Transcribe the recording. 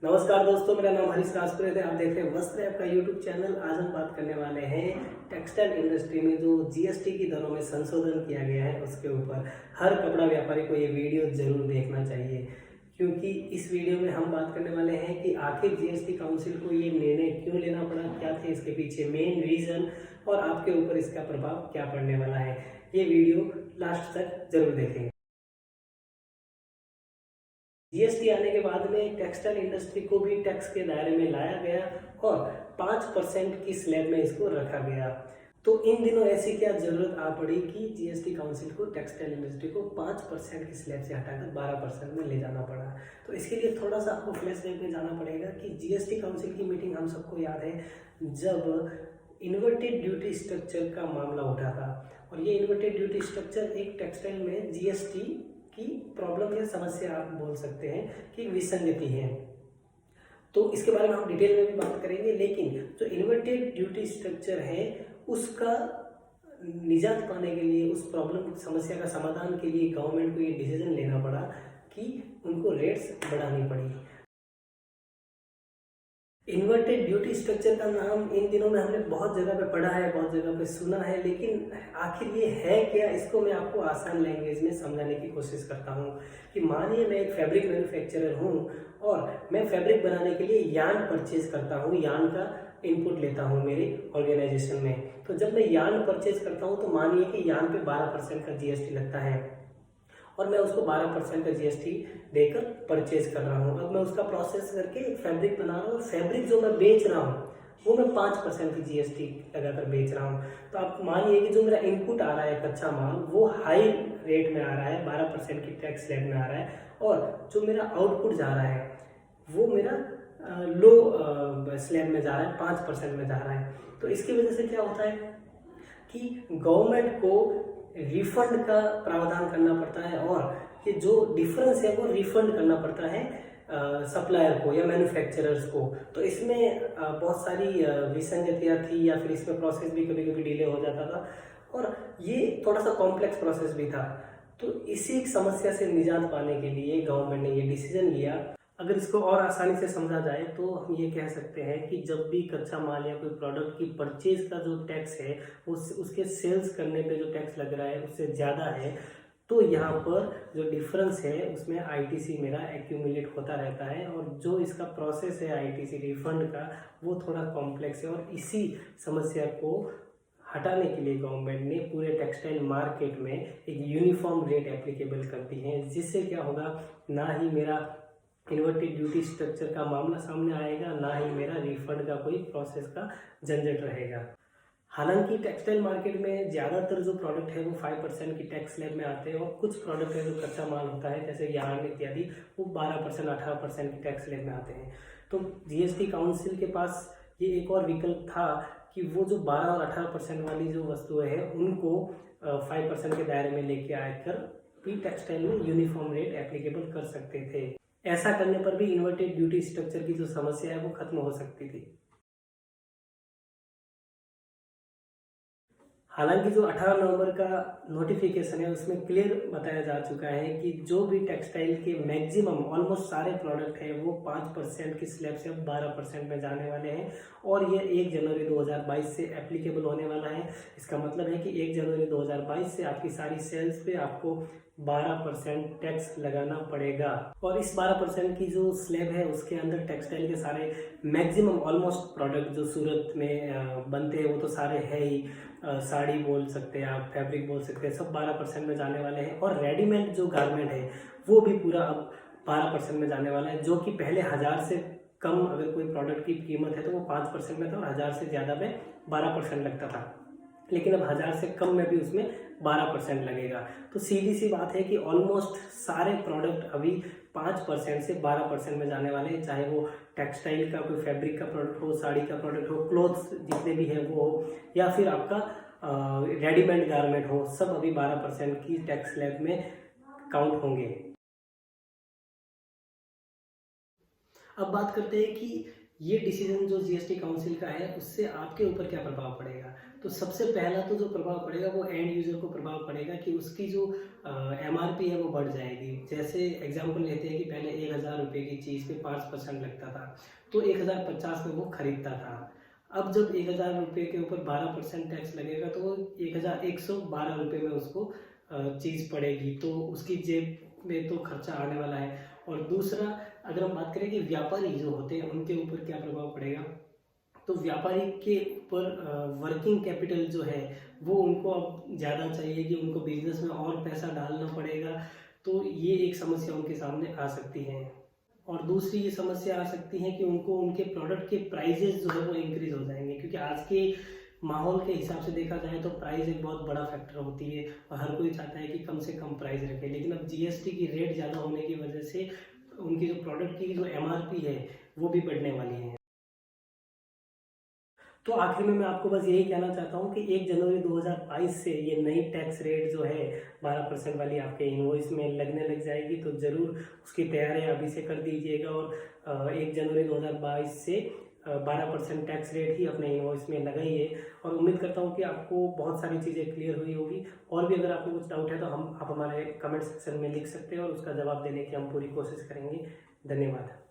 नमस्कार दोस्तों, मेरा नाम हरीश राजपुरोहित है। आप देख रहे हैं वस्त्र ऐप का यूट्यूब चैनल। आज हम बात करने वाले हैं टेक्सटाइल इंडस्ट्री में जो जीएसटी की दरों में संशोधन किया गया है उसके ऊपर। हर कपड़ा व्यापारी को ये वीडियो जरूर देखना चाहिए, क्योंकि इस वीडियो में हम बात करने वाले हैं कि आखिर जीएसटी काउंसिल को ये निर्णय क्यों लेना पड़ा, क्या थे इसके पीछे मेन रीजन और आपके ऊपर इसका प्रभाव क्या पड़ने वाला है। ये वीडियो लास्ट तक जरूर देखें। जीएसटी आने के बाद में टेक्सटाइल इंडस्ट्री को भी टैक्स के दायरे में लाया गया और 5% की स्लैब में इसको रखा गया। तो इन दिनों ऐसी क्या जरूरत आ पड़ी कि जीएसटी काउंसिल को टेक्सटाइल इंडस्ट्री को 5% की स्लैब से हटाकर 12% में ले जाना पड़ा। तो इसके लिए थोड़ा सा आपको फ्लैशबैक में जाना पड़ेगा कि जीएसटी काउंसिल की मीटिंग हम सबको याद है, जब इन्वर्टेड ड्यूटी स्ट्रक्चर का मामला उठा था। और ये इन्वर्टेड ड्यूटी स्ट्रक्चर एक टेक्सटाइल में जीएसटी की प्रॉब्लम या समस्या आप बोल सकते हैं कि विसंगति है। तो इसके बारे में हम डिटेल में भी बात करेंगे, लेकिन जो इन्वर्टेड ड्यूटी स्ट्रक्चर है उसका निजात पाने के लिए, उस प्रॉब्लम समस्या का समाधान के लिए गवर्नमेंट को ये डिसीजन लेना पड़ा कि उनको रेट्स बढ़ानी पड़ी। इन्वर्टेड ड्यूटी स्ट्रक्चर का नाम इन दिनों में हमने बहुत जगह पे पढ़ा है, बहुत जगह पे सुना है, लेकिन आखिर ये है क्या, इसको मैं आपको आसान लैंग्वेज में समझाने की कोशिश करता हूँ। कि मानिए मैं एक फैब्रिक मैन्युफैक्चरर हूँ और मैं फैब्रिक बनाने के लिए यार्न परचेज करता हूँ, यार्न का इनपुट लेता हूँ मेरे ऑर्गेनाइजेशन में। तो जब मैं यार्न परचेज करता हूँ तो मानिए कि यार्न पे 12% का जीएसटी लगता है और मैं उसको 12% का जीएसटी देकर परचेज कर रहा हूँ। अब मैं उसका प्रोसेस करके फैब्रिक बना रहा हूँ, फैब्रिक जो मैं बेच रहा हूँ वो मैं 5% की जीएसटी लगाकर बेच रहा हूँ। तो आप मानिए कि जो मेरा इनपुट आ रहा है कच्चा माल वो हाई रेट में आ रहा है, 12% की टैक्स रेट में आ रहा है, और जो मेरा आउटपुट जा रहा है वो मेरा लो स्लैब में जा रहा है, 5% में जा रहा है। तो इसकी वजह से क्या होता है कि गवर्नमेंट को रिफंड का प्रावधान करना पड़ता है और ये जो डिफरेंस है वो रिफंड करना पड़ता है सप्लायर को या मैन्युफैक्चरर्स को। तो इसमें बहुत सारी विसंगतियाँ थी, या फिर इसमें प्रोसेस भी कभी कभी डिले हो जाता था और ये थोड़ा सा कॉम्प्लेक्स प्रोसेस भी था। तो इसी समस्या से निजात पाने के लिए गवर्नमेंट ने ये डिसीजन लिया। अगर इसको और आसानी से समझा जाए तो हम ये कह सकते हैं कि जब भी कच्चा माल या कोई प्रोडक्ट की परचेज का जो टैक्स है उसके सेल्स करने पे जो टैक्स लग रहा है उससे ज़्यादा है, तो यहाँ पर जो डिफरेंस है उसमें आईटीसी मेरा एक्यूमुलेट होता रहता है। और जो इसका प्रोसेस है आईटीसी रिफंड का वो थोड़ा कॉम्प्लेक्स है, और इसी समस्या को हटाने के लिए गवर्नमेंट ने पूरे टेक्सटाइल मार्केट में एक यूनिफॉर्म रेट एप्लीकेबल कर दी है, जिससे क्या होगा, ना ही मेरा इन्वर्टेड ड्यूटी स्ट्रक्चर का मामला सामने आएगा, ना ही मेरा रिफंड का कोई प्रोसेस का झंझट रहेगा। हालांकि टेक्सटाइल मार्केट में ज़्यादातर जो प्रोडक्ट है वो 5% की टैक्स स्लैब में आते हैं, और कुछ प्रोडक्ट है जो कच्चा माल होता है जैसे यार्न इत्यादि वो 12% 18% की टैक्स स्लैब में आते हैं। तो जीएसटी काउंसिल के पास ये एक और विकल्प था कि वो जो 12 और 18% वाली जो वस्तुएं हैं उनको 5% के दायरे में लेके आकर भी टेक्सटाइल में यूनिफॉर्म रेट एप्लीकेबल कर सकते थे। ऐसा करने पर भी इन्वर्टेड ड्यूटी स्ट्रक्चर की जो समस्या है वो खत्म हो सकती थी। हालांकि जो 18 नवंबर का नोटिफिकेशन है उसमें क्लियर बताया जा चुका है कि जो भी टेक्सटाइल के मैक्सिमम ऑलमोस्ट सारे प्रोडक्ट हैं वो 5% की स्लैब से अब 12% में जाने वाले हैं, और ये 1 जनवरी 2022 से एप्लीकेबल होने वाला है। इसका मतलब है कि 1 जनवरी 2022 से आपकी सारी सेल्स पे आपको 12% टैक्स लगाना पड़ेगा। और इस 12% की जो स्लैब है उसके अंदर टेक्सटाइल के सारे मैक्सिमम ऑलमोस्ट प्रोडक्ट जो सूरत में बनते हैं वो तो सारे है ही, साड़ी बोल सकते हैं आप, फैब्रिक बोल सकते हैं, सब 12% में जाने वाले हैं। और रेडीमेड जो गारमेंट है वो भी पूरा अब 12% में जाने वाला है, जो कि पहले 1000 से कम अगर कोई प्रोडक्ट की कीमत है तो वो 5% में था, और 1000 से ज़्यादा में 12% लगता था। लेकिन अब 1000 से कम में भी उसमें 12% लगेगा। तो सीधी सी बात है कि ऑलमोस्ट सारे प्रोडक्ट अभी 5% से 12% में जाने वाले हैं, चाहे वो टेक्सटाइल का कोई फैब्रिक का प्रोडक्ट हो, साड़ी का प्रोडक्ट हो, क्लोथ्स जितने भी हैं वो हो, या फिर आपका रेडीमेड गारमेंट हो, सब अभी 12% की टैक्स स्लैब में काउंट होंगे। अब बात करते हैं कि ये डिसीजन जो जीएसटी काउंसिल का है उससे आपके ऊपर क्या प्रभाव पड़ेगा। तो सबसे पहला तो जो प्रभाव पड़ेगा वो एंड यूज़र को प्रभाव पड़ेगा कि उसकी जो एमआरपी है वो बढ़ जाएगी। जैसे एग्जांपल लेते हैं कि पहले 1000 रुपये की चीज़ पे 5% लगता था, तो 1050 में वो खरीदता था। अब जब 1000 रुपये के ऊपर 12% टैक्स लगेगा तो वो 1112 रुपये में उसको चीज़ पड़ेगी, तो उसकी जेब में तो खर्चा आने वाला है। और दूसरा, अगर हम बात करें कि व्यापारी जो होते हैं उनके ऊपर क्या प्रभाव पड़ेगा, तो व्यापारी के ऊपर वर्किंग कैपिटल जो है वो उनको अब ज़्यादा चाहिए कि उनको बिजनेस में और पैसा डालना पड़ेगा, तो ये एक समस्या उनके सामने आ सकती है। और दूसरी ये समस्या आ सकती है कि उनको उनके प्रोडक्ट के प्राइजेस जो है वो इंक्रीज हो जाएंगे, क्योंकि आज के माहौल के हिसाब से देखा जाए तो प्राइस एक बहुत बड़ा फैक्टर होती है और हर कोई चाहता है कि कम से कम प्राइस रखे। लेकिन अब जीएसटी की रेट ज़्यादा होने की वजह से उनकी जो प्रोडक्ट की जो एमआरपी है वो भी बढ़ने वाली है। तो आखिर में मैं आपको बस यही कहना चाहता हूँ कि 1 जनवरी 2022 से ये नई टैक्स रेट जो है 12% वाली आपके इनवॉइस में लगने लग जाएगी, तो ज़रूर उसकी तैयारियां अभी से कर दीजिएगा और 1 जनवरी 2022 से 12% टैक्स रेट ही अपने इनवॉइस में लगाइए। और उम्मीद करता हूँ कि आपको बहुत सारी चीज़ें क्लियर हुई होगी। और भी अगर आपको कुछ डाउट है तो आप हमारे कमेंट सेक्शन में लिख सकते हैं और उसका जवाब देने की हम पूरी कोशिश करेंगे। धन्यवाद।